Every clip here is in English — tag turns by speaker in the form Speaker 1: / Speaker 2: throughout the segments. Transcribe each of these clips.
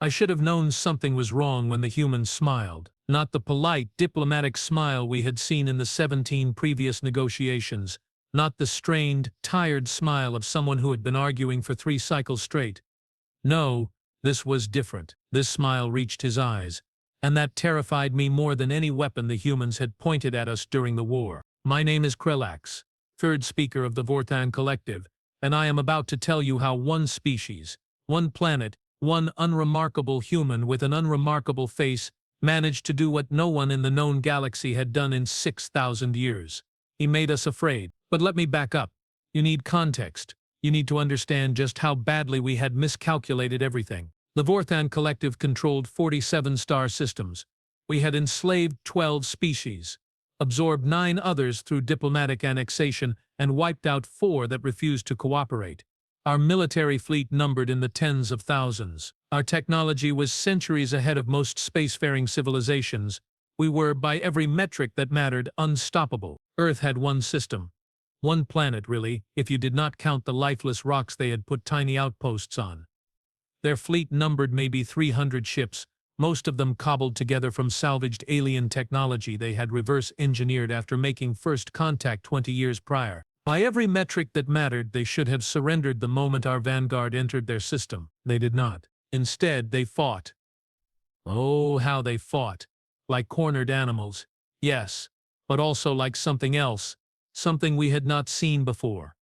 Speaker 1: I should have known something was wrong when the humans smiled. Not the polite, diplomatic smile we had seen in the 17 previous negotiations. Not the strained, tired smile of someone who had been arguing for 3 cycles straight. No, this was different. This smile reached his eyes, and that terrified me more than any weapon the humans had pointed at us during the war. My name is Krell'ax, Third Speaker of the Vortan Collective, and I am about to tell you how one species, one planet, one unremarkable human with an unremarkable face managed to do what no one in the known galaxy had done in 6,000 years. He made us afraid. But let me back up. You need context. You need to understand just how badly we had miscalculated everything. The Vortan Collective controlled 47 star systems. We had enslaved 12 species, absorbed 9 others through diplomatic annexation, and wiped out 4 that refused to cooperate. Our military fleet numbered in the tens of thousands. Our technology was centuries ahead of most spacefaring civilizations. We were, by every metric that mattered, unstoppable. Earth had one system. One planet, really, if you did not count the lifeless rocks they had put tiny outposts on. Their fleet numbered maybe 300 ships, most of them cobbled together from salvaged alien technology they had reverse-engineered after making first contact 20 years prior. By every metric that mattered, they should have surrendered the moment our vanguard entered their system. They did not. Instead, they fought. Oh, how they fought. Like cornered animals. Yes, but also like something else. Something we had not seen before.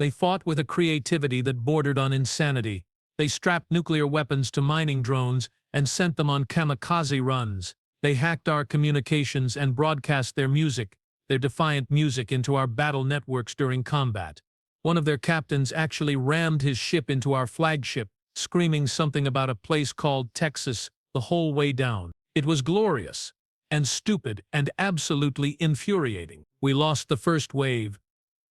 Speaker 1: They fought with a creativity that bordered on insanity. They strapped nuclear weapons to mining drones and sent them on kamikaze runs. They hacked our communications and broadcast their music, their defiant music, into our battle networks during combat. One of their captains actually rammed his ship into our flagship, screaming something about a place called Texas the whole way down. It was glorious, and stupid, and absolutely infuriating. We lost the first wave.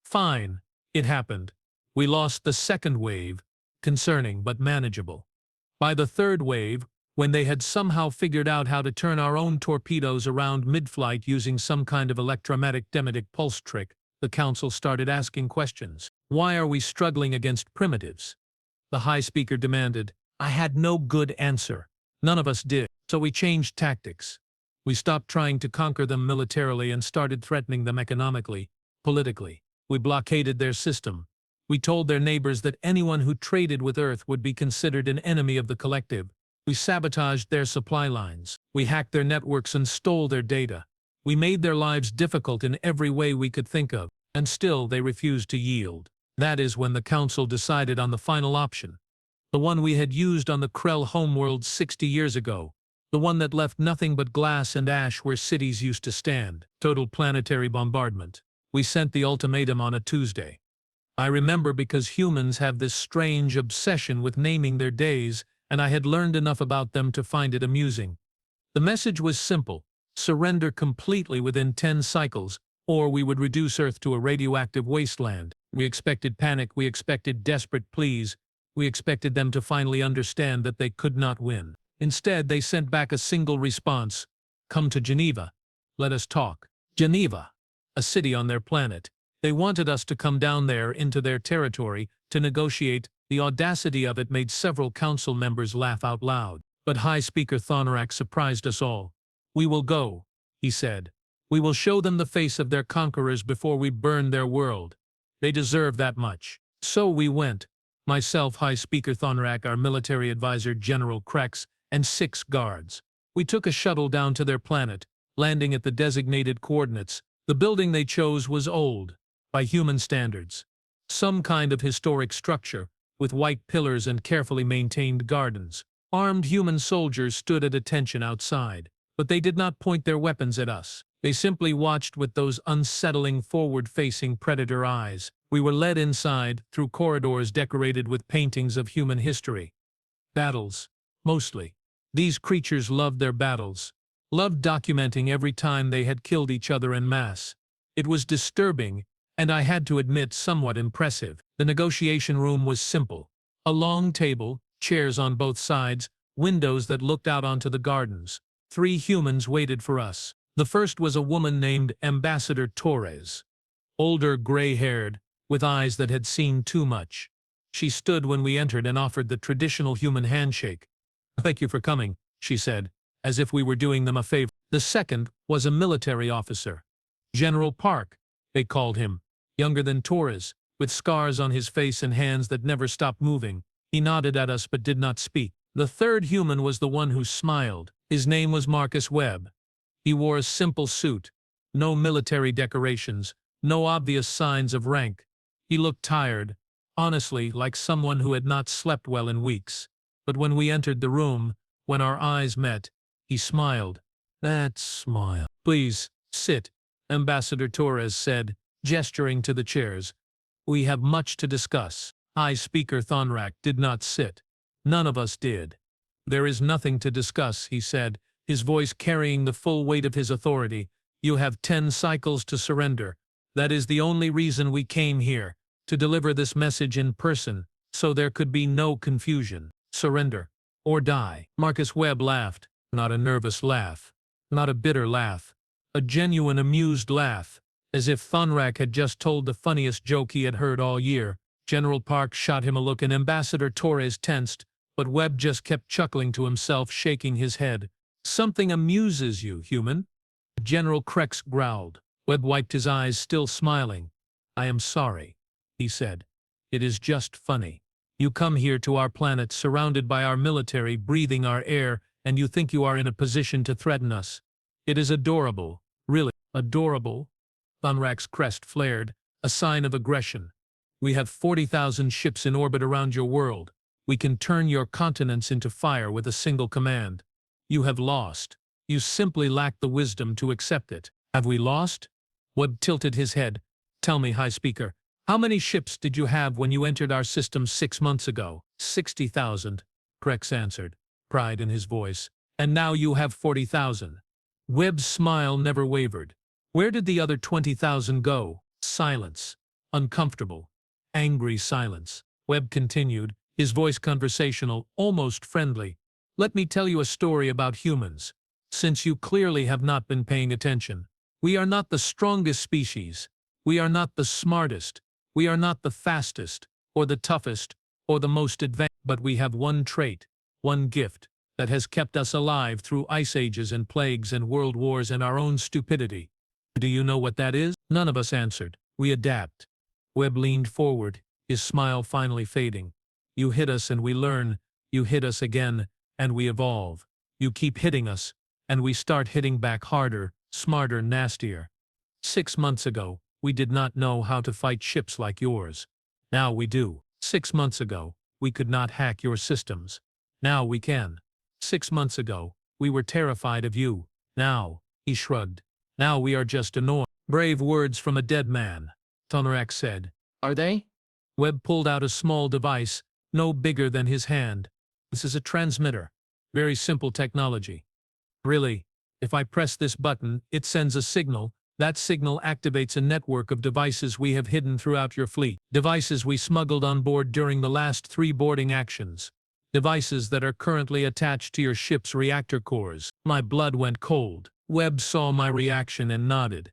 Speaker 1: Fine, it happened. We lost the second wave, concerning but manageable. By the third wave, when they had somehow figured out how to turn our own torpedoes around mid-flight using some kind of electromagnetic pulse trick, the Council started asking questions. Why are we struggling against primitives? The High Speaker demanded. I had no good answer. None of us did. So we changed tactics. We stopped trying to conquer them militarily and started threatening them economically, politically. We blockaded their system. We told their neighbors that anyone who traded with Earth would be considered an enemy of the Collective. We sabotaged their supply lines. We hacked their networks and stole their data. We made their lives difficult in every way we could think of, and still they refused to yield. That is when the Council decided on the final option. The one we had used on the Krell homeworld 60 years ago. The one that left nothing but glass and ash where cities used to stand. Total planetary bombardment. We sent the ultimatum on a Tuesday. I remember because humans have this strange obsession with naming their days, and I had learned enough about them to find it amusing. The message was simple. Surrender completely within 10 cycles, or we would reduce Earth to a radioactive wasteland. We expected panic, we expected desperate pleas, we expected them to finally understand that they could not win. Instead, they sent back a single response. Come to Geneva. Let us talk. Geneva, a city on their planet. They wanted us to come down there into their territory to negotiate. The audacity of it made several council members laugh out loud. But High Speaker Krell'ax surprised us all. We will go, he said. We will show them the face of their conquerors before we burn their world. They deserve that much. So we went. Myself, High Speaker Krell'ax, our military advisor General Krex, and 6 guards. We took a shuttle down to their planet, landing at the designated coordinates. The building they chose was old, by human standards. Some kind of historic structure, with white pillars and carefully maintained gardens. Armed human soldiers stood at attention outside, but they did not point their weapons at us. They simply watched with those unsettling forward-facing predator eyes. We were led inside, through corridors decorated with paintings of human history. Battles, mostly. These creatures loved their battles, loved documenting every time they had killed each other en masse. It was disturbing, and I had to admit somewhat impressive. The negotiation room was simple. A long table, chairs on both sides, windows that looked out onto the gardens. 3 humans waited for us. The first was a woman named Ambassador Torres. Older, gray-haired, with eyes that had seen too much. She stood when we entered and offered the traditional human handshake. Thank you for coming, she said, as if we were doing them a favor. The second was a military officer. General Park, they called him, younger than Torres, with scars on his face and hands that never stopped moving. He nodded at us but did not speak. The third human was the one who smiled. His name was Marcus Webb. He wore a simple suit, no military decorations, no obvious signs of rank. He looked tired, honestly, like someone who had not slept well in weeks. But when we entered the room, when our eyes met, he smiled. That smile. Please, sit, Ambassador Torres said, gesturing to the chairs. We have much to discuss. High Speaker Thonrak did not sit. None of us did. There is nothing to discuss, he said, his voice carrying the full weight of his authority. You have 10 cycles to surrender. That is the only reason we came here, to deliver this message in person, so there could be no confusion. Surrender, or die. Marcus Webb laughed, not a nervous laugh, not a bitter laugh, a genuine amused laugh, as if Thonrak had just told the funniest joke he had heard all year. General Park shot him a look and Ambassador Torres tensed, but Webb just kept chuckling to himself, shaking his head. Something amuses you, human? General Krell'ax growled. Webb wiped his eyes, still smiling. I am sorry, he said. It is just funny. You come here to our planet surrounded by our military, breathing our air, and you think you are in a position to threaten us. It is adorable. Really, adorable. Thonrak's crest flared, a sign of aggression. We have 40,000 ships in orbit around your world. We can turn your continents into fire with a single command. You have lost. You simply lack the wisdom to accept it. Have we lost? Webb tilted his head. Tell me, High Speaker, how many ships did you have when you entered our system 6 months ago? 60,000, Krell'ax answered, pride in his voice. And now you have 40,000. Webb's smile never wavered. Where did the other 20,000 go? Silence. Uncomfortable. Angry silence. Webb continued, his voice conversational, almost friendly. Let me tell you a story about humans. Since you clearly have not been paying attention. We are not the strongest species. We are not the smartest. We are not the fastest, or the toughest, or the most advanced. But we have one trait, one gift, that has kept us alive through ice ages and plagues and world wars and our own stupidity. Do you know what that is? None of us answered. We adapt. Webb leaned forward, his smile finally fading. You hit us and we learn. You hit us again, and we evolve. You keep hitting us, and we start hitting back harder, smarter, nastier. 6 months ago, we did not know how to fight ships like yours. Now we do. 6 months ago, we could not hack your systems. Now we can. 6 months ago, we were terrified of you. Now, he shrugged. Now we are just annoyed. Brave words from a dead man, Thonrak said.
Speaker 2: Are they?
Speaker 1: Webb pulled out a small device, no bigger than his hand. This is a transmitter. Very simple technology. Really, if I press this button, it sends a signal. That signal activates a network of devices we have hidden throughout your fleet. Devices we smuggled on board during the last 3 boarding actions. Devices that are currently attached to your ship's reactor cores. My blood went cold. Webb saw my reaction and nodded.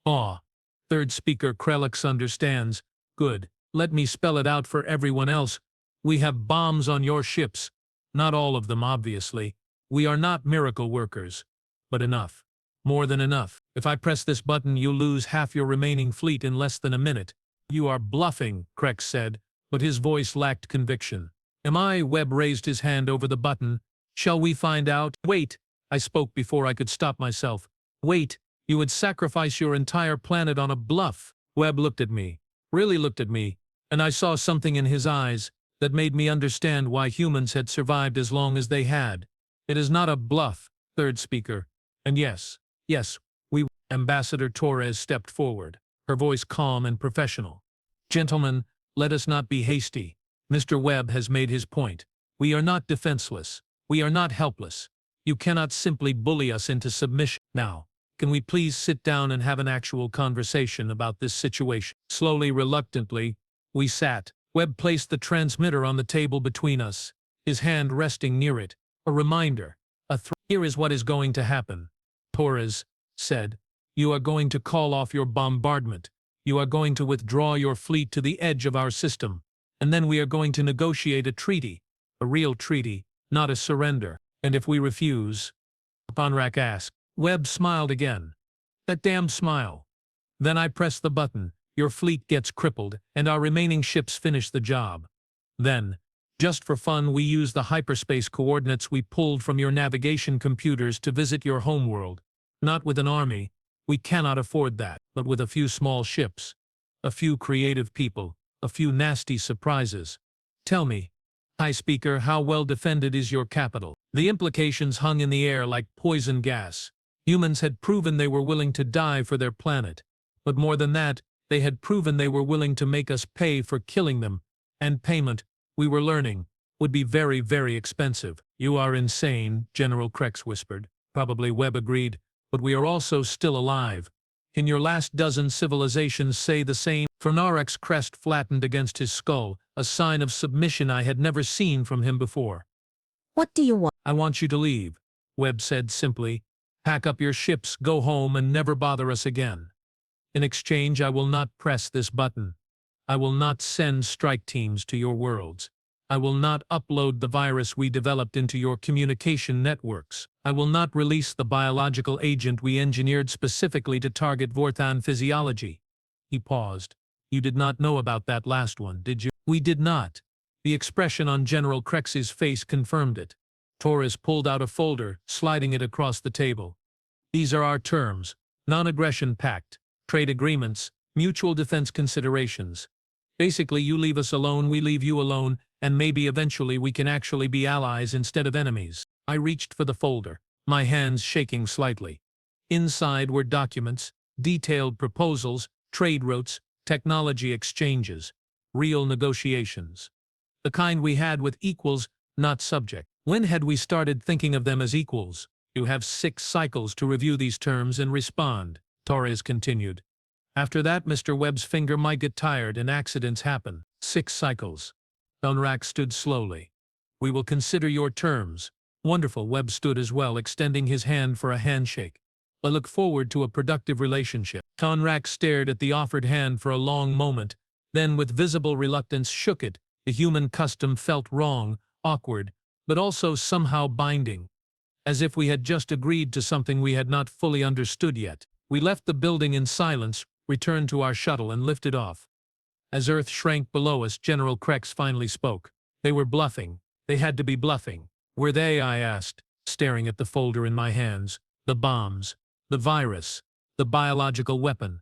Speaker 1: Ah, Third Speaker Krell'ax understands. Good. Let me spell it out for everyone else. We have bombs on your ships. Not all of them, obviously. We are not miracle workers. But enough. More than enough. If I press this button, you lose half your remaining fleet in less than a minute. You are bluffing, Krell'ax said, but his voice lacked conviction. Am I? Webb raised his hand over the button. Shall we find out? Wait, I spoke before I could stop myself. Wait, you would sacrifice your entire planet on a bluff. Webb looked at me, really looked at me, and I saw something in his eyes that made me understand why humans had survived as long as they had. It is not a bluff, Third Speaker. And yes, we. Ambassador Torres stepped forward, her voice calm and professional. Gentlemen, let us not be hasty. Mr. Webb has made his point. We are not defenseless. We are not helpless. You cannot simply bully us into submission. Now, can we please sit down and have an actual conversation about this situation? Slowly, reluctantly, we sat. Webb placed the transmitter on the table between us, his hand resting near it. A reminder. Here is what is going to happen. Torres said, you are going to call off your bombardment. You are going to withdraw your fleet to the edge of our system. And then we are going to negotiate a treaty. A real treaty. not a surrender. And if we refuse? Thonrak asked. Webb smiled again. That damned smile. Then I press the button, your fleet gets crippled, and our remaining ships finish the job. Then, just for fun, we use the hyperspace coordinates we pulled from your navigation computers to visit your homeworld. Not with an army. We cannot afford that, but with a few small ships. A few creative people. A few nasty surprises. Tell me, High Speaker, how well defended is your capital? The implications hung in the air like poison gas. Humans had proven they were willing to die for their planet. But more than that, they had proven they were willing to make us pay for killing them. And payment, we were learning, would be very, very expensive. You are insane, General Krell'ax whispered. Probably Webb agreed, but we are also still alive. Can your last dozen civilizations say the same? Thornarek's crest flattened against his skull, a sign of submission I had never seen from him before.
Speaker 2: What do you want?
Speaker 1: I want you to leave, Webb said simply. Pack up your ships, go home, and never bother us again. In exchange, I will not press this button. I will not send strike teams to your worlds. I will not upload the virus we developed into your communication networks. I will not release the biological agent we engineered specifically to target Vortan physiology. He paused. You did not know about that last one, did you? We did not. The expression on General Krell'ax's face confirmed it. Torres pulled out a folder, sliding it across the table. These are our terms: non-aggression pact, trade agreements, mutual defense considerations. Basically, you leave us alone, we leave you alone, and maybe eventually we can actually be allies instead of enemies. I reached for the folder, my hands shaking slightly. Inside were documents, detailed proposals, trade routes, technology exchanges, real negotiations. The kind we had with equals, not subject. When had we started thinking of them as equals? You have 6 cycles to review these terms and respond, Torres continued. After that, Mr. Webb's finger might get tired and accidents happen. 6 cycles. Thonrak stood slowly. We will consider your terms. Wonderful. Webb stood as well, extending his hand for a handshake. I look forward to a productive relationship. Thonrak stared at the offered hand for a long moment, then with visible reluctance shook it. The human custom felt wrong, awkward, but also somehow binding. As if we had just agreed to something we had not fully understood yet. We left the building in silence, returned to our shuttle, and lifted off. As Earth shrank below us, General Krell'ax finally spoke. They were bluffing. They had to be bluffing. Were they? I asked, staring at the folder in my hands. The bombs, the virus, the biological weapon.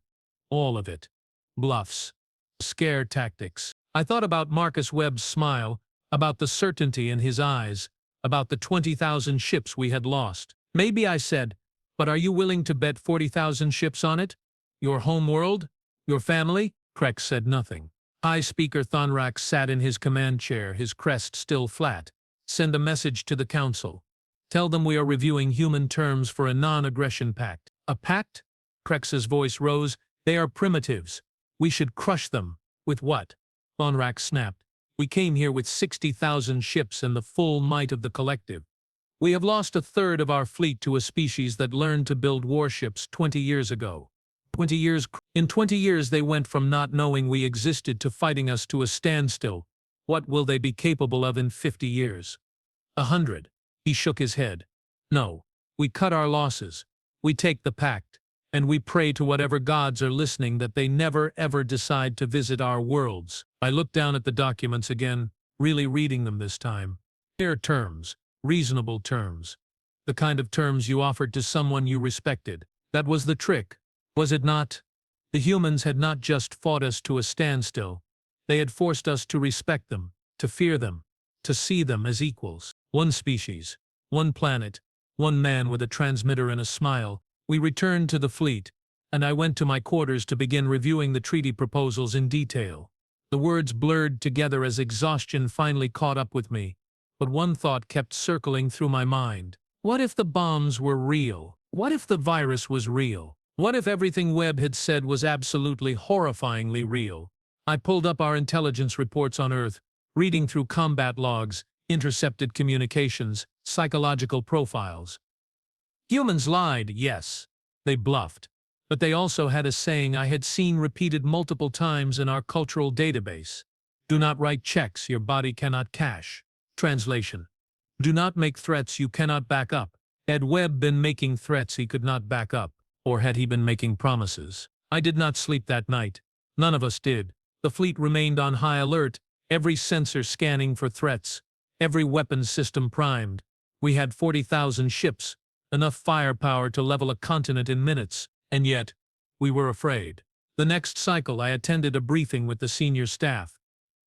Speaker 1: All of it. Bluffs. Scare tactics. I thought about Marcus Webb's smile, about the certainty in his eyes, about the 20,000 ships we had lost. Maybe I said, but are you willing to bet 40,000 ships on it? Your home world? Your family? Krell'ax said nothing. High Speaker Thonrak sat in his command chair, his crest still flat. Send a message to the Council. Tell them we are reviewing human terms for a non-aggression pact. A pact? Krell'ax's voice rose. They are primitives. We should crush them. With what? Thonrak snapped. We came here with 60,000 ships and the full might of the Collective. We have lost a third of our fleet to a species that learned to build warships 20 years ago. 20 years. In 20 years they went from not knowing we existed to fighting us to a standstill. What will they be capable of in 50 years? 100. He shook his head. No. We cut our losses. We take the pact. And we pray to whatever gods are listening that they never ever decide to visit our worlds. I looked down at the documents again, really reading them this time. Fair terms. Reasonable terms. The kind of terms you offered to someone you respected. That was the trick. Was it not? The humans had not just fought us to a standstill. They had forced us to respect them, to fear them, to see them as equals. One species, one planet, one man with a transmitter and a smile. We returned to the fleet, and I went to my quarters to begin reviewing the treaty proposals in detail. The words blurred together as exhaustion finally caught up with me, but one thought kept circling through my mind. What if the bombs were real? What if the virus was real? What if everything Webb had said was absolutely horrifyingly real? I pulled up our intelligence reports on Earth, reading through combat logs, intercepted communications, psychological profiles. Humans lied, yes. They bluffed. But they also had a saying I had seen repeated multiple times in our cultural database. Do not write checks your body cannot cash. Translation. Do not make threats you cannot back up. Had Webb been making threats he could not back up, or had he been making promises? I did not sleep that night. None of us did. The fleet remained on high alert, every sensor scanning for threats, every weapons system primed. We had 40,000 ships, enough firepower to level a continent in minutes, and yet, we were afraid. The next cycle I attended a briefing with the senior staff.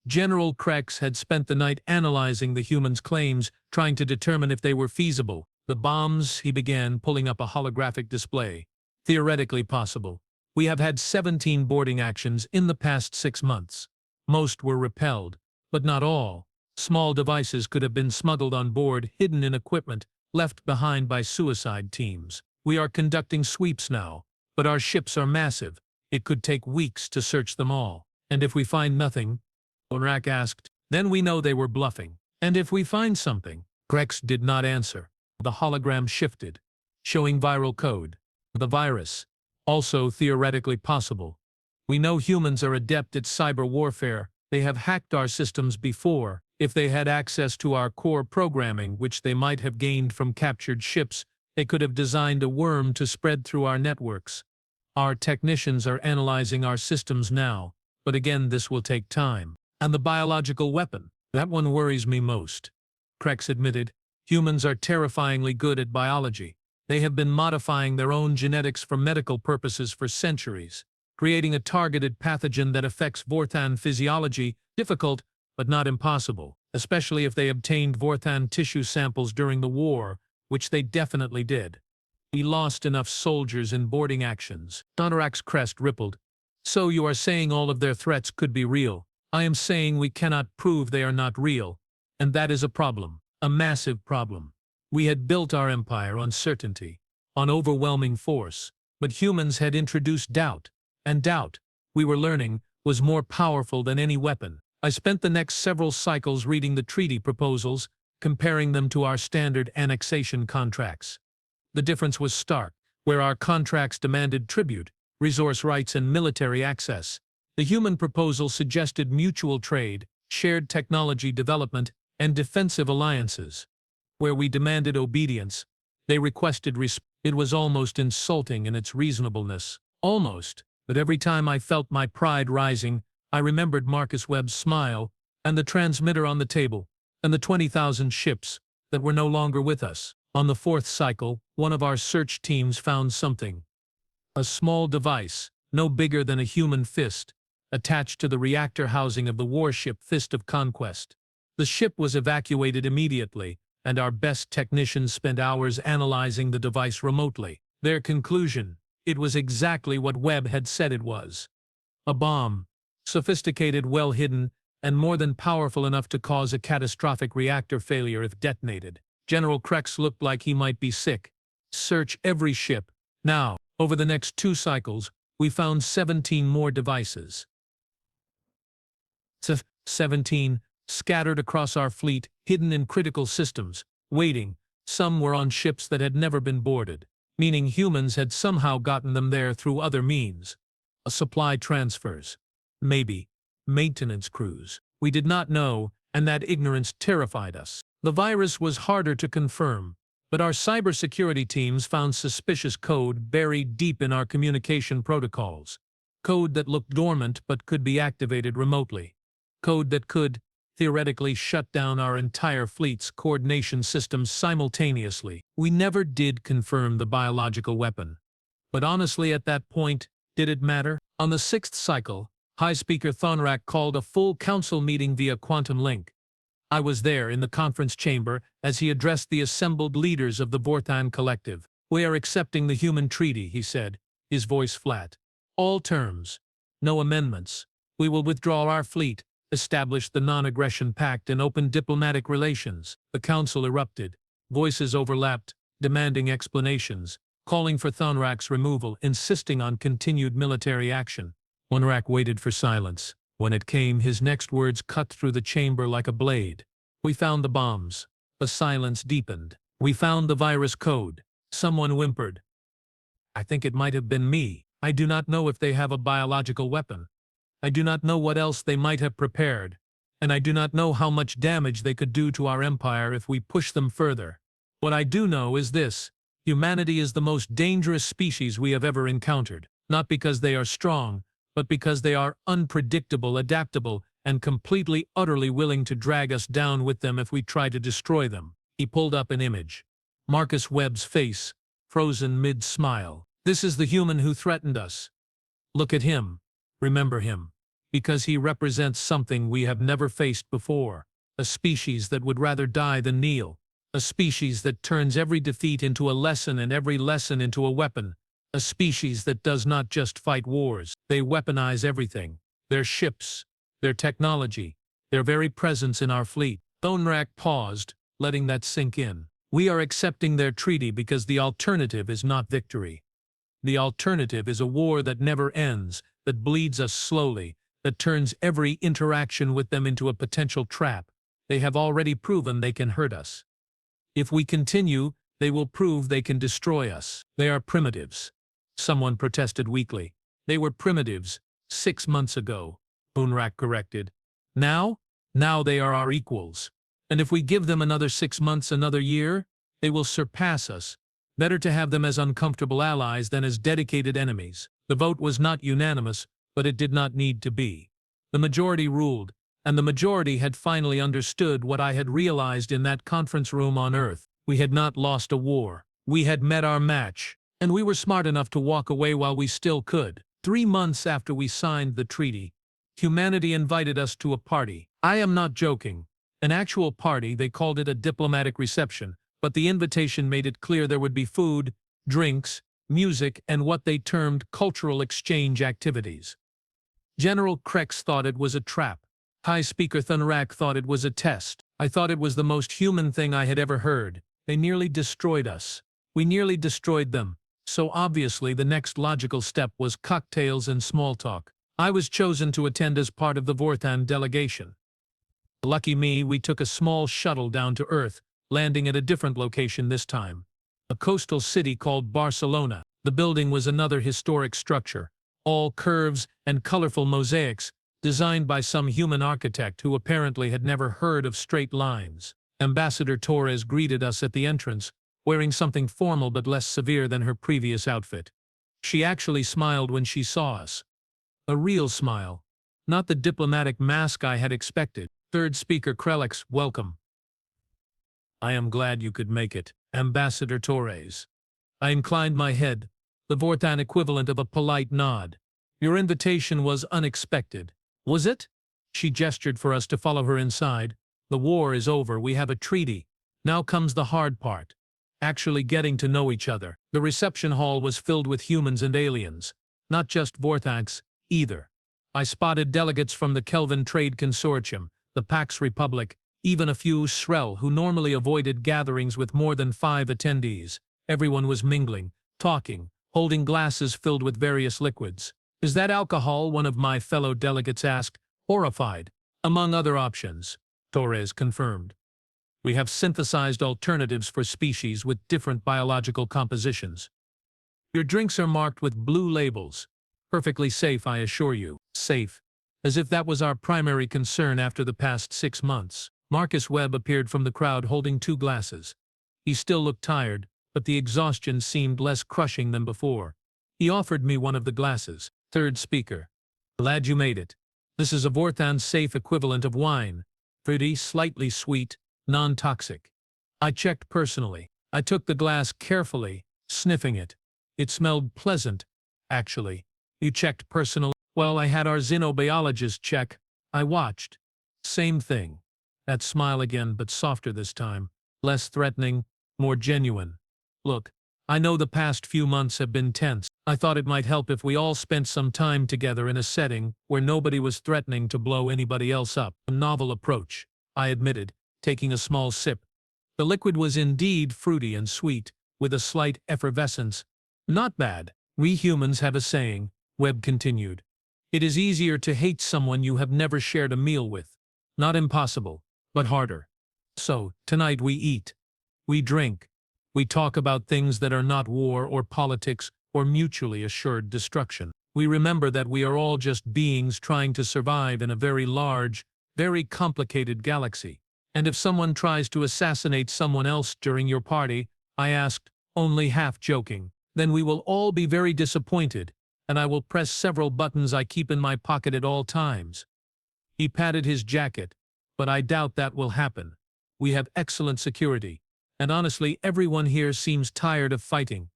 Speaker 1: General Krell'ax had spent the night analyzing the humans' claims, trying to determine if they were feasible. The bombs, he began, pulling up a holographic display. Theoretically possible. We have had 17 boarding actions in the past 6 months. Most were repelled, but not all. Small devices could have been smuggled on board, hidden in equipment, left behind by suicide teams. We are conducting sweeps now, but our ships are massive. It could take weeks to search them all. And if we find nothing, Krell'ax asked, then we know they were bluffing. And if we find something? Krell'ax did not answer. The hologram shifted, showing viral code. The virus, also theoretically possible. We know humans are adept at cyber warfare. They have hacked our systems before. If they had access to our core programming, which they might have gained from captured ships, they could have designed a worm to spread through our networks. Our technicians are analyzing our systems now, but again this will take time. And the biological weapon, that one worries me most. Krell'ax admitted, humans are terrifyingly good at biology. They have been modifying their own genetics for medical purposes for centuries, creating a targeted pathogen that affects Vortan physiology, difficult but not impossible, especially if they obtained Vortan tissue samples during the war, which they definitely did. We lost enough soldiers in boarding actions. Krell'ax's crest rippled. So you are saying all of their threats could be real? I am saying we cannot prove they are not real, and that is a problem, a massive problem. We had built our empire on certainty, on overwhelming force, but humans had introduced doubt, and doubt, we were learning, was more powerful than any weapon. I spent the next several cycles reading the treaty proposals, comparing them to our standard annexation contracts. The difference was stark. Where our contracts demanded tribute, resource rights and military access, the human proposal suggested mutual trade, shared technology development, and defensive alliances. Where we demanded obedience, they requested respect. It was almost insulting in its reasonableness. Almost, but every time I felt my pride rising, I remembered Marcus Webb's smile, and the transmitter on the table, and the 20,000 ships that were no longer with us. On the 4th cycle, one of our search teams found something. A small device, no bigger than a human fist, attached to the reactor housing of the warship Fist of Conquest. The ship was evacuated immediately, and our best technicians spent hours analyzing the device remotely. Their conclusion, it was exactly what Webb had said it was. A bomb, sophisticated, well hidden, and more than powerful enough to cause a catastrophic reactor failure if detonated. General Krell'ax looked like he might be sick. Search every ship. Now, over the next 2 cycles, we found 17 more devices. 17, scattered across our fleet, hidden in critical systems, waiting. Some were on ships that had never been boarded, meaning humans had somehow gotten them there through other means. Supply transfers. Maybe. Maintenance crews. We did not know, and that ignorance terrified us. The virus was harder to confirm, but our cybersecurity teams found suspicious code buried deep in our communication protocols. Code that looked dormant but could be activated remotely. Code that could, theoretically, shut down our entire fleet's coordination systems simultaneously. We never did confirm the biological weapon. But honestly, at that point, did it matter? On the 6th cycle, High Speaker Krell'ax called a full council meeting via quantum link. I was there in the conference chamber as he addressed the assembled leaders of the Vortan Collective. We are accepting the human treaty, he said, his voice flat. All terms. No amendments. We will withdraw our fleet, establish the non-aggression pact, and open diplomatic relations. The council erupted. Voices overlapped, demanding explanations, calling for Krell'ax's removal, insisting on continued military action. Krell'ax waited for silence. When it came, his next words cut through the chamber like a blade. We found the bombs. The silence deepened. We found the virus code. Someone whimpered. I think it might have been me. I do not know if they have a biological weapon. I do not know what else they might have prepared. and I do not know how much damage they could do to our empire if we push them further. What I do know is this: humanity is the most dangerous species we have ever encountered, not because they are strong, but because they are unpredictable, adaptable, and completely, utterly willing to drag us down with them if we try to destroy them. He pulled up an image. Marcus Webb's face, frozen mid-smile. This is the human who threatened us. Look at him. Remember him. Because he represents something we have never faced before. A species that would rather die than kneel. A species that turns every defeat into a lesson and every lesson into a weapon. A species that does not just fight wars. They weaponize everything. Their ships, their technology, their very presence in our fleet. Thonrak paused, letting that sink in. We are accepting their treaty because the alternative is not victory. The alternative is a war that never ends, that bleeds us slowly, that turns every interaction with them into a potential trap. They have already proven they can hurt us. If we continue, they will prove they can destroy us. They are primitives. Someone protested weakly. They were primitives 6 months ago, Thonrak corrected. Now they are our equals. And if we give them another 6 months, another year, they will surpass us. Better to have them as uncomfortable allies than as dedicated enemies. The vote was not unanimous, but it did not need to be. The majority ruled, and the majority had finally understood what I had realized in that conference room on Earth. We had not lost a war. We had met our match, and we were smart enough to walk away while we still could. 3 months after we signed the treaty, humanity invited us to a party. I am not joking. An actual party. They called it a diplomatic reception, but the invitation made it clear there would be food, drinks, music, and what they termed cultural exchange activities. General Krell'ax thought it was a trap. High Speaker Thunrak thought it was a test. I thought it was the most human thing I had ever heard. They nearly destroyed us. We nearly destroyed them. So obviously the next logical step was cocktails and small talk. I was chosen to attend as part of the Vortan delegation. Lucky me, we took a small shuttle down to Earth, landing at a different location this time. A coastal city called Barcelona. The building was another historic structure, all curves and colorful mosaics, designed by some human architect who apparently had never heard of straight lines. Ambassador Torres greeted us at the entrance, wearing something formal but less severe than her previous outfit. She actually smiled when she saw us. A real smile, not the diplomatic mask I had expected. Third Speaker Krell'ax, welcome. I am glad you could make it, Ambassador Torres. I inclined my head, the Vortan equivalent of a polite nod. Your invitation was unexpected. Was it? She gestured for us to follow her inside. The war is over, we have a treaty. Now comes the hard part. Actually getting to know each other. The reception hall was filled with humans and aliens. Not just Vortans, either. I spotted delegates from the Kelvin Trade Consortium, the Pax Republic, even a few Shrell who normally avoided gatherings with more than 5 attendees. Everyone was mingling, talking, holding glasses filled with various liquids. Is that alcohol? One of my fellow delegates asked, horrified. Among other options, Torres confirmed. We have synthesized alternatives for species with different biological compositions. Your drinks are marked with blue labels. Perfectly safe, I assure you. Safe. As if that was our primary concern after the past 6 months. Marcus Webb appeared from the crowd holding 2 glasses. He still looked tired, but the exhaustion seemed less crushing than before. He offered me one of the glasses. Third Speaker. Glad you made it. This is a Vortan safe equivalent of wine. Fruity, slightly sweet, non-toxic. I checked personally. I took the glass carefully, sniffing it. It smelled pleasant, actually. You checked personally? Well, I had our xenobiologist check. I watched. Same thing. That smile again, but softer this time. Less threatening, more genuine. Look, I know the past few months have been tense. I thought it might help if we all spent some time together in a setting where nobody was threatening to blow anybody else up. A novel approach, I admitted, taking a small sip. The liquid was indeed fruity and sweet, with a slight effervescence. Not bad. We humans have a saying, Webb continued. It is easier to hate someone you have never shared a meal with. Not impossible, but harder. So, tonight we eat. We drink. We talk about things that are not war or politics or mutually assured destruction. We remember that we are all just beings trying to survive in a very large, very complicated galaxy. And if someone tries to assassinate someone else during your party, I asked, only half joking, then we will all be very disappointed, and I will press several buttons I keep in my pocket at all times. He patted his jacket, but I doubt that will happen. We have excellent security, and honestly everyone here seems tired of fighting,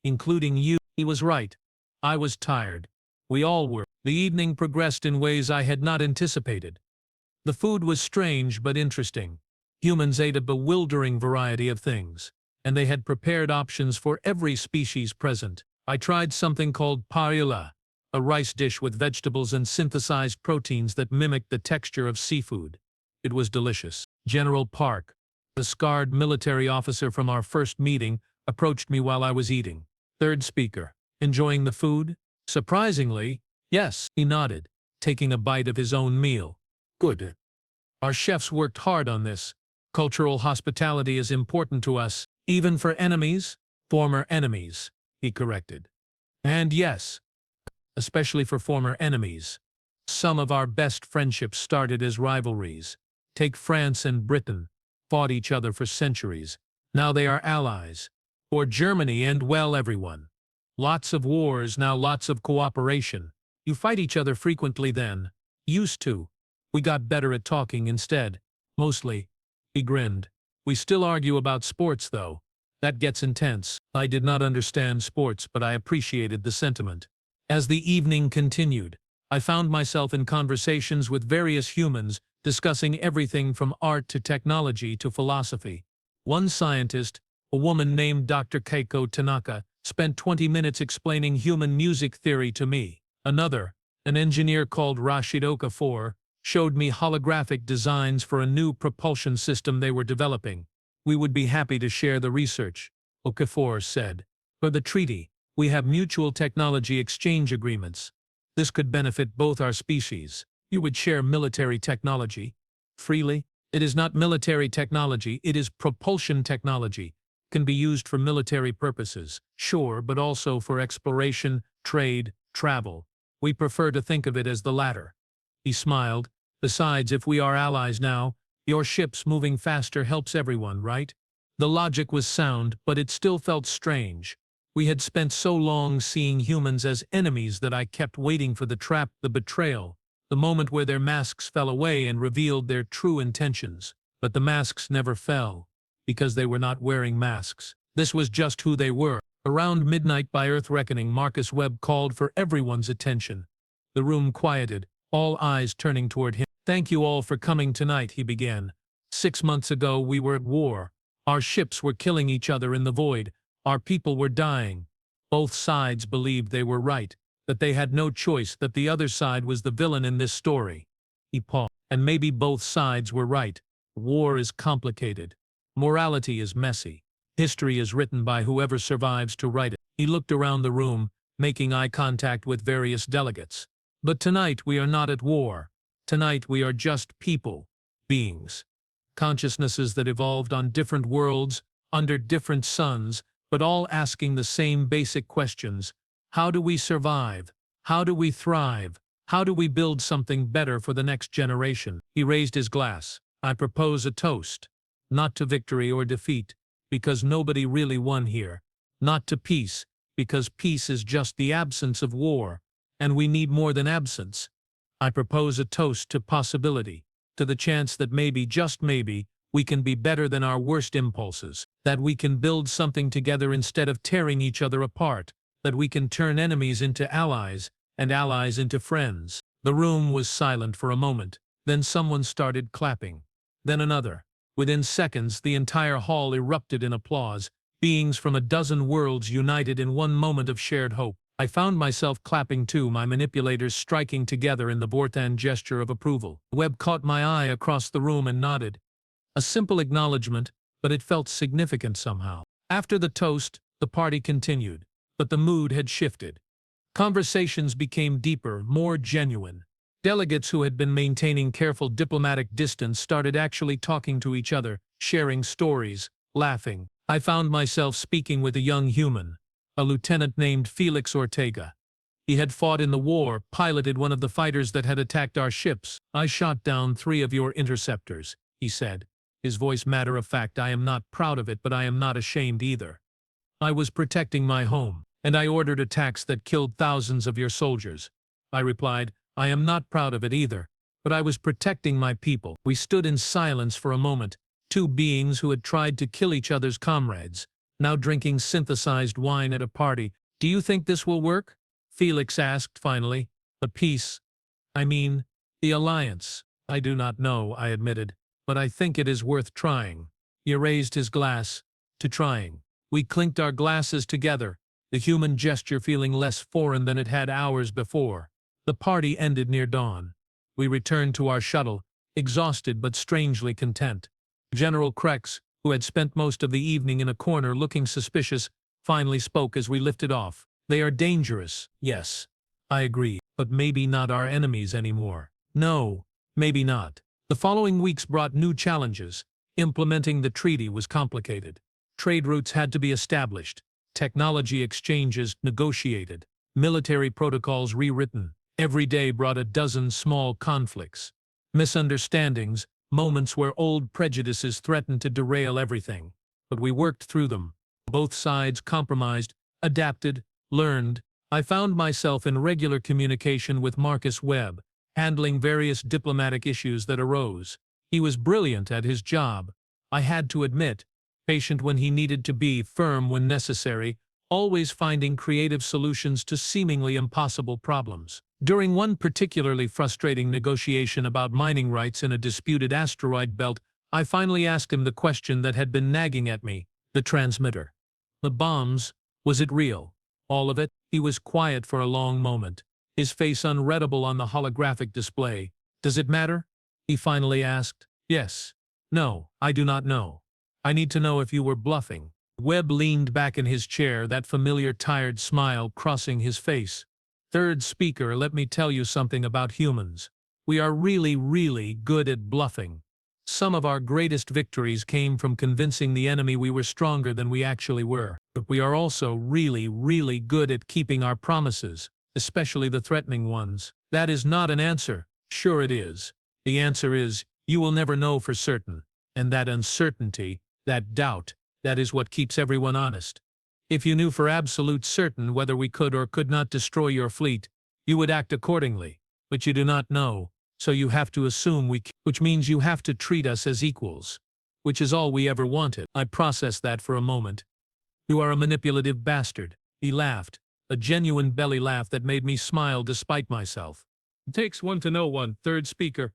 Speaker 1: including you. He was right. I was tired. We all were. The evening progressed in ways I had not anticipated. The food was strange but interesting. Humans ate a bewildering variety of things, and they had prepared options for every species present. I tried something called paella, a rice dish with vegetables and synthesized proteins that mimicked the texture of seafood. It was delicious. General Park, the scarred military officer from our first meeting, approached me while I was eating. Third Speaker, enjoying the food? Surprisingly, yes, he nodded, taking a bite of his own meal. Good. Our chefs worked hard on this. Cultural hospitality is important to us, even for enemies, former enemies, he corrected. And yes, especially for former enemies. Some of our best friendships started as rivalries. Take France and Britain, fought each other for centuries. Now they are allies. Or Germany and, well, everyone. Lots of wars, now lots of cooperation. You fight each other frequently then. Used to. We got better at talking instead. Mostly. He grinned. We still argue about sports, though. That gets intense. I did not understand sports, but I appreciated the sentiment. As the evening continued, I found myself in conversations with various humans, discussing everything from art to technology to philosophy. One scientist, a woman named Dr. Keiko Tanaka, spent 20 minutes explaining human music theory to me. Another, an engineer called Rashid Okafor, showed me holographic designs for a new propulsion system they were developing. We would be happy to share the research, Okafor said. For the treaty, we have mutual technology exchange agreements. This could benefit both our species. You would share military technology freely. It is not military technology, it is propulsion technology. Can be used for military purposes, sure, but also for exploration, trade, travel. We prefer to think of it as the latter. He smiled. Besides, if we are allies now, your ships moving faster helps everyone, right? The logic was sound, but it still felt strange. We had spent so long seeing humans as enemies that I kept waiting for the trap, the betrayal, the moment where their masks fell away and revealed their true intentions. But the masks never fell, because they were not wearing masks. This was just who they were. Around midnight by Earth reckoning, Marcus Webb called for everyone's attention. The room quieted, all eyes turning toward him. Thank you all for coming tonight, he began. 6 months ago we were at war. Our ships were killing each other in the void. Our people were dying. Both sides believed they were right, that they had no choice, that the other side was the villain in this story. He paused. And maybe both sides were right. War is complicated. Morality is messy. History is written by whoever survives to write it. He looked around the room, making eye contact with various delegates. But tonight we are not at war. Tonight we are just people, beings. Consciousnesses that evolved on different worlds, under different suns, but all asking the same basic questions. How do we survive? How do we thrive? How do we build something better for the next generation? He raised his glass. I propose a toast. Not to victory or defeat, because nobody really won here. Not to peace, because peace is just the absence of war, and we need more than absence. I propose a toast to possibility, to the chance that maybe, just maybe, we can be better than our worst impulses, that we can build something together instead of tearing each other apart, that we can turn enemies into allies, and allies into friends. The room was silent for a moment, then someone started clapping. Then another. Within seconds, the entire hall erupted in applause, beings from a dozen worlds united in one moment of shared hope. I found myself clapping too, my manipulators striking together in the Vortan gesture of approval. Webb caught my eye across the room and nodded. A simple acknowledgement, but it felt significant somehow. After the toast, the party continued, but the mood had shifted. Conversations became deeper, more genuine. Delegates who had been maintaining careful diplomatic distance started actually talking to each other, sharing stories, laughing. I found myself speaking with a young human, a lieutenant named Felix Ortega. He had fought in the war, piloted one of the fighters that had attacked our ships. I shot down 3 of your interceptors, he said, his voice matter-of-fact. I am not proud of it, but I am not ashamed either. I was protecting my home, and I ordered attacks that killed thousands of your soldiers. I replied, I am not proud of it either, but I was protecting my people. We stood in silence for a moment, 2 beings who had tried to kill each other's comrades, now drinking synthesized wine at a party. Do you think this will work? Felix asked finally. The peace. I mean, the alliance. I do not know, I admitted, but I think it is worth trying. He raised his glass to trying. We clinked our glasses together, the human gesture feeling less foreign than it had hours before. The party ended near dawn. We returned to our shuttle, exhausted but strangely content. General Krell'ax, who had spent most of the evening in a corner looking suspicious, finally spoke as we lifted off. They are dangerous, yes, I agree, but maybe not our enemies anymore. No, maybe not. The following weeks brought new challenges. Implementing the treaty was complicated. Trade routes had to be established, technology exchanges negotiated, military protocols rewritten. Every day brought a dozen small conflicts. Misunderstandings, moments where old prejudices threatened to derail everything. But we worked through them. Both sides compromised, adapted, learned. I found myself in regular communication with Marcus Webb, handling various diplomatic issues that arose. He was brilliant at his job, I had to admit, patient when he needed to be, firm when necessary, always finding creative solutions to seemingly impossible problems. During one particularly frustrating negotiation about mining rights in a disputed asteroid belt, I finally asked him the question that had been nagging at me. The transmitter. The bombs, was it real? All of it? He was quiet for a long moment, his face unreadable on the holographic display. Does it matter? He finally asked. Yes. No, I do not know. I need to know if you were bluffing. Webb leaned back in his chair, that familiar tired smile crossing his face. Third Speaker, let me tell you something about humans. We are really, really good at bluffing. Some of our greatest victories came from convincing the enemy we were stronger than we actually were. But we are also really, really good at keeping our promises, especially the threatening ones. That is not an answer. Sure it is. The answer is, you will never know for certain. And that uncertainty, that doubt, that is what keeps everyone honest. If you knew for absolute certain whether we could or could not destroy your fleet, you would act accordingly. But you do not know, so you have to assume we can, which means you have to treat us as equals. Which is all we ever wanted. I processed that for a moment. You are a manipulative bastard. He laughed, a genuine belly laugh that made me smile despite myself. It takes one to know one, Third Speaker.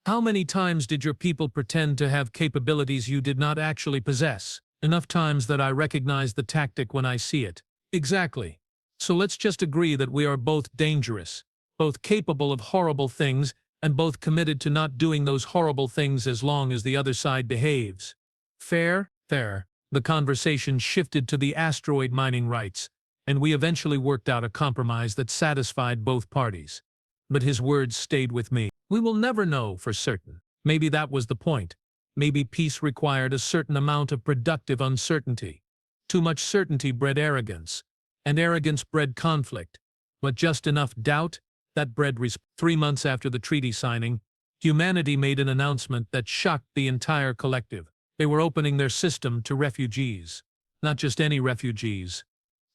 Speaker 1: How many times did your people pretend to have capabilities you did not actually possess? Enough times that I recognize the tactic when I see it. Exactly. So let's just agree that we are both dangerous, both capable of horrible things, and both committed to not doing those horrible things as long as the other side behaves. Fair? Fair. The conversation shifted to the asteroid mining rights, and we eventually worked out a compromise that satisfied both parties. But his words stayed with me. We will never know for certain. Maybe that was the point. Maybe peace required a certain amount of productive uncertainty. Too much certainty bred arrogance, and arrogance bred conflict. But just enough doubt that bred 3 months after the treaty signing, humanity made an announcement that shocked the entire collective. They were opening their system to refugees. Not just any refugees.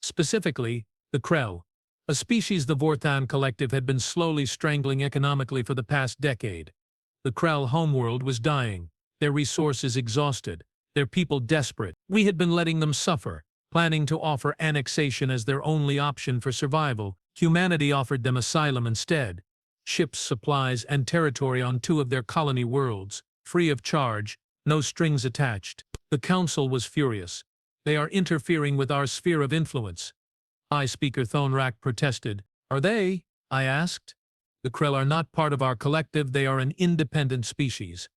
Speaker 1: Specifically, the Krell, a species the Vortan Collective had been slowly strangling economically for the past decade. The Krell homeworld was dying, their resources exhausted, their people desperate. We had been letting them suffer, planning to offer annexation as their only option for survival. Humanity offered them asylum instead. Ships, supplies, and territory on 2 of their colony worlds, free of charge, no strings attached. The Council was furious. They are interfering with our sphere of influence. High Speaker Krell'ax protested. Are they? I asked. The Krell are not part of our collective, they are an independent species.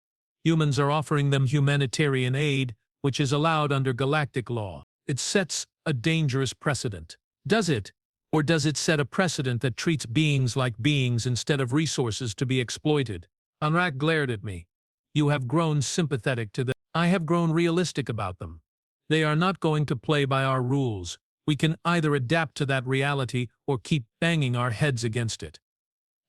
Speaker 1: Humans are offering them humanitarian aid, which is allowed under galactic law. It sets a dangerous precedent. Does it? Or does it set a precedent that treats beings like beings instead of resources to be exploited? Krell'ax glared at me. You have grown sympathetic to them. I have grown realistic about them. They are not going to play by our rules. We can either adapt to that reality or keep banging our heads against it.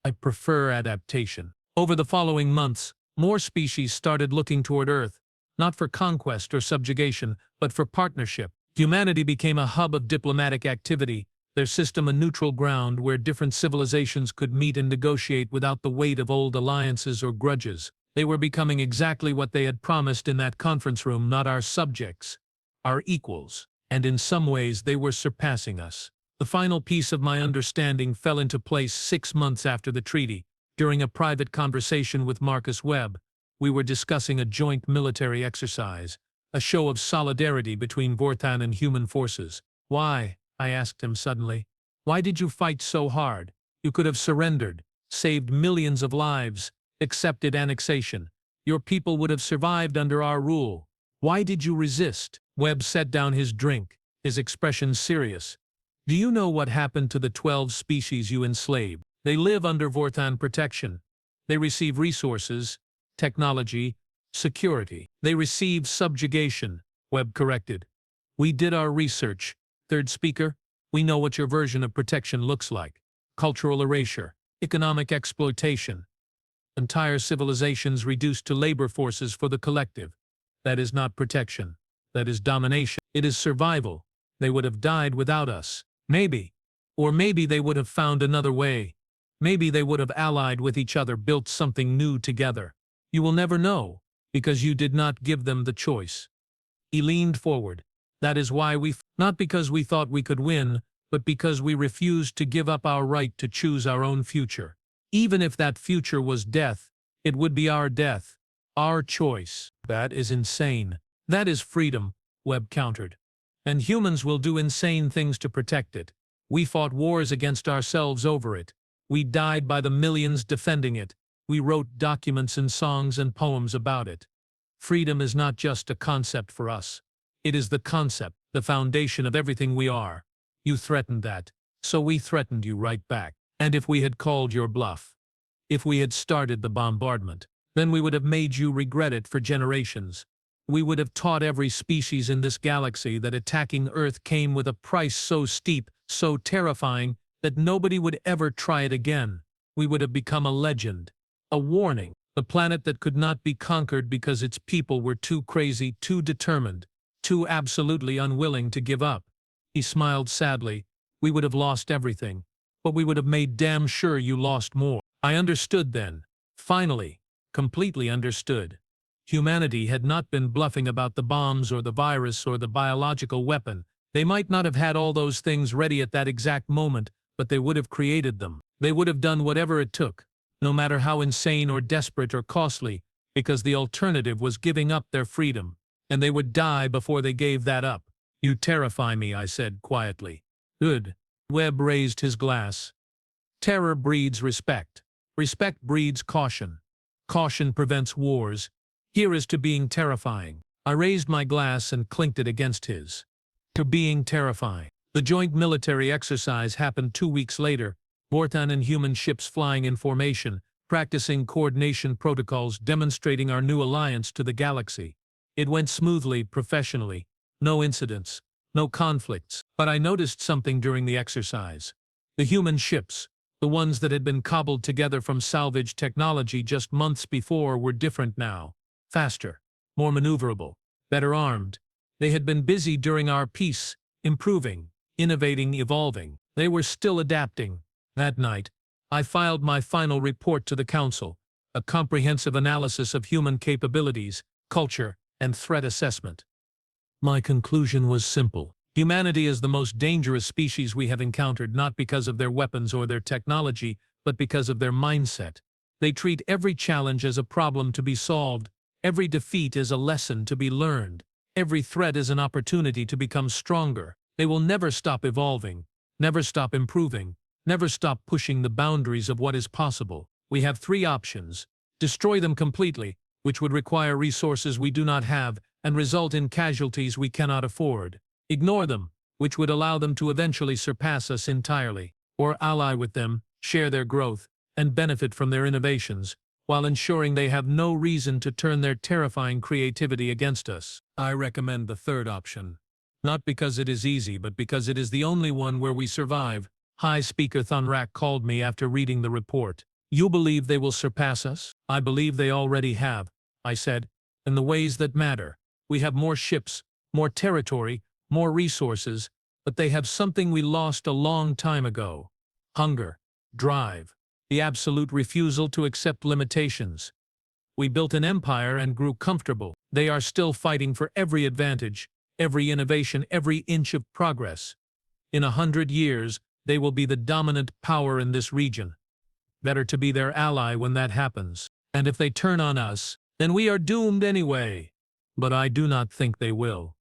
Speaker 1: I prefer adaptation. Over the following months, more species started looking toward Earth, not for conquest or subjugation, but for partnership. Humanity became a hub of diplomatic activity, their system a neutral ground where different civilizations could meet and negotiate without the weight of old alliances or grudges. They were becoming exactly what they had promised in that conference room, not our subjects, our equals, and in some ways they were surpassing us. The final piece of my understanding fell into place 6 months after the treaty. During a private conversation with Marcus Webb, we were discussing a joint military exercise, a show of solidarity between Vortan and human forces. Why? I asked him suddenly. Why did you fight so hard? You could have surrendered, saved millions of lives, accepted annexation. Your people would have survived under our rule. Why did you resist? Webb set down his drink, his expression serious. Do you know what happened to the 12 species you enslaved? They live under Vortan protection. They receive resources, technology, security. They receive subjugation, Webb corrected. We did our research. Third Speaker, we know what your version of protection looks like. Cultural erasure, economic exploitation, entire civilizations reduced to labor forces for the collective. That is not protection. That is domination. It is survival. They would have died without us. Maybe. Or maybe they would have found another way. Maybe they would have allied with each other, built something new together. You will never know, because you did not give them the choice. He leaned forward. That is why not because we thought we could win, but because we refused to give up our right to choose our own future. Even if that future was death, it would be our death, our choice. That is insane. That is freedom, Webb countered. And humans will do insane things to protect it. We fought wars against ourselves over it. We died by the millions defending it. We wrote documents and songs and poems about it. Freedom is not just a concept for us. It is the concept, the foundation of everything we are. You threatened that, so we threatened you right back. And if we had called your bluff, if we had started the bombardment, then we would have made you regret it for generations. We would have taught every species in this galaxy that attacking Earth came with a price so steep, so terrifying, that nobody would ever try it again. We would have become a legend, a warning, a planet that could not be conquered because its people were too crazy, too determined, too absolutely unwilling to give up. He smiled sadly. We would have lost everything, but we would have made damn sure you lost more. I understood then. Finally, completely understood. Humanity had not been bluffing about the bombs or the virus or the biological weapon. They might not have had all those things ready at that exact moment, but they would have created them. They would have done whatever it took, no matter how insane or desperate or costly, because the alternative was giving up their freedom, and they would die before they gave that up. You terrify me, I said quietly. Good. Webb raised his glass. Terror breeds respect. Respect breeds caution. Caution prevents wars. Here is to being terrifying. I raised my glass and clinked it against his. To being terrifying. The joint military exercise happened 2 weeks later, Vortan and human ships flying in formation, practicing coordination protocols, demonstrating our new alliance to the galaxy. It went smoothly, professionally. No incidents, no conflicts. But I noticed something during the exercise. The human ships, the ones that had been cobbled together from salvage technology just months before, were different now. Faster, more maneuverable, better armed. They had been busy during our peace, improving, innovating, evolving. They were still adapting. That night, I filed my final report to the Council, a comprehensive analysis of human capabilities, culture, and threat assessment. My conclusion was simple. Humanity is the most dangerous species we have encountered, not because of their weapons or their technology, but because of their mindset. They treat every challenge as a problem to be solved, every defeat as a lesson to be learned, every threat as an opportunity to become stronger. They will never stop evolving, never stop improving, never stop pushing the boundaries of what is possible. We have 3 options. Destroy them completely, which would require resources we do not have and result in casualties we cannot afford. Ignore them, which would allow them to eventually surpass us entirely. Or ally with them, share their growth, and benefit from their innovations, while ensuring they have no reason to turn their terrifying creativity against us. I recommend the third option. Not because it is easy, but because it is the only one where we survive. High Speaker Thunrak called me after reading the report. You believe they will surpass us? I believe they already have, I said, in the ways that matter. We have more ships, more territory, more resources, but they have something we lost a long time ago. Hunger, drive, the absolute refusal to accept limitations. We built an empire and grew comfortable. They are still fighting for every advantage, every innovation, every inch of progress. In 100 years, they will be the dominant power in this region. Better to be their ally when that happens. And if they turn on us, then we are doomed anyway. But I do not think they will.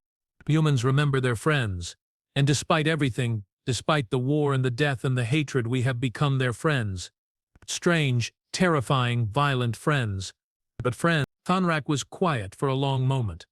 Speaker 1: Humans remember their friends. And despite everything, despite the war and the death and the hatred, we have become their friends. Strange, terrifying, violent friends. But friends. Thunrak was quiet for a long moment.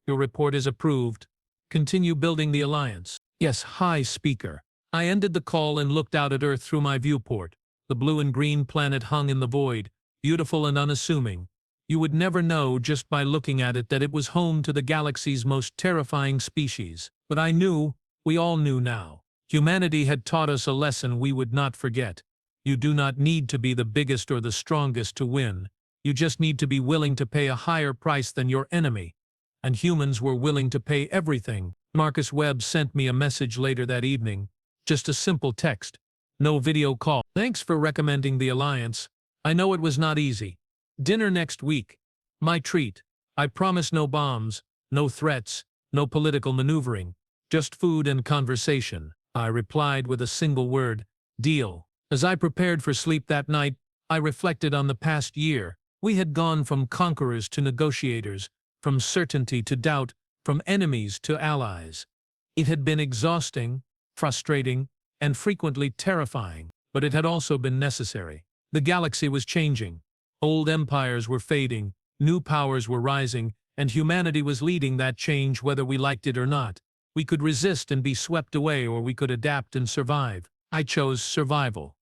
Speaker 1: Your report is approved. Continue building the alliance. Yes, High Speaker. I ended the call and looked out at Earth through my viewport. The blue and green planet hung in the void, beautiful and unassuming. You would never know just by looking at it that it was home to the galaxy's most terrifying species. But I knew, we all knew now. Humanity had taught us a lesson we would not forget. You do not need to be the biggest or the strongest to win. You just need to be willing to pay a higher price than your enemy. And humans were willing to pay everything. Marcus Webb sent me a message later that evening. Just a simple text. No video call. Thanks for recommending the alliance. I know it was not easy. Dinner next week. My treat. I promise no bombs, no threats, no political maneuvering. Just food and conversation. I replied with a single word. Deal. As I prepared for sleep that night, I reflected on the past year. We had gone from conquerors to negotiators, from certainty to doubt, from enemies to allies. It had been exhausting, frustrating, and frequently terrifying, but it had also been necessary. The galaxy was changing. Old empires were fading, new powers were rising, and humanity was leading that change whether we liked it or not. We could resist and be swept away, or we could adapt and survive. I chose survival.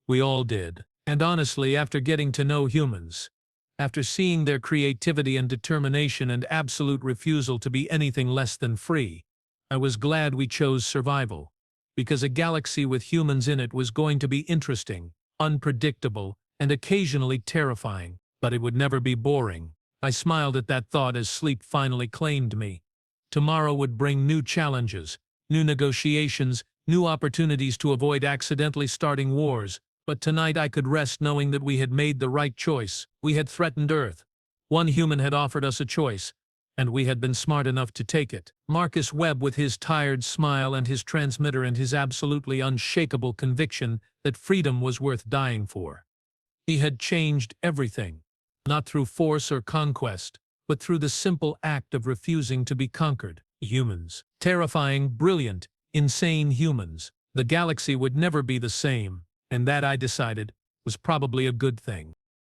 Speaker 1: We all did. And honestly, after getting to know humans, after seeing their creativity and determination and absolute refusal to be anything less than free, I was glad we chose survival. Because a galaxy with humans in it was going to be interesting, unpredictable, and occasionally terrifying, but it would never be boring. I smiled at that thought as sleep finally claimed me. Tomorrow would bring new challenges, new negotiations, new opportunities to avoid accidentally starting wars. But tonight I could rest knowing that we had made the right choice. We had threatened Earth. One human had offered us a choice, and we had been smart enough to take it. Marcus Webb, with his tired smile and his transmitter and his absolutely unshakable conviction that freedom was worth dying for. He had changed everything, not through force or conquest, but through the simple act of refusing to be conquered. Humans. Terrifying, brilliant, insane humans. The galaxy would never be the same. And that, I decided, was probably a good thing.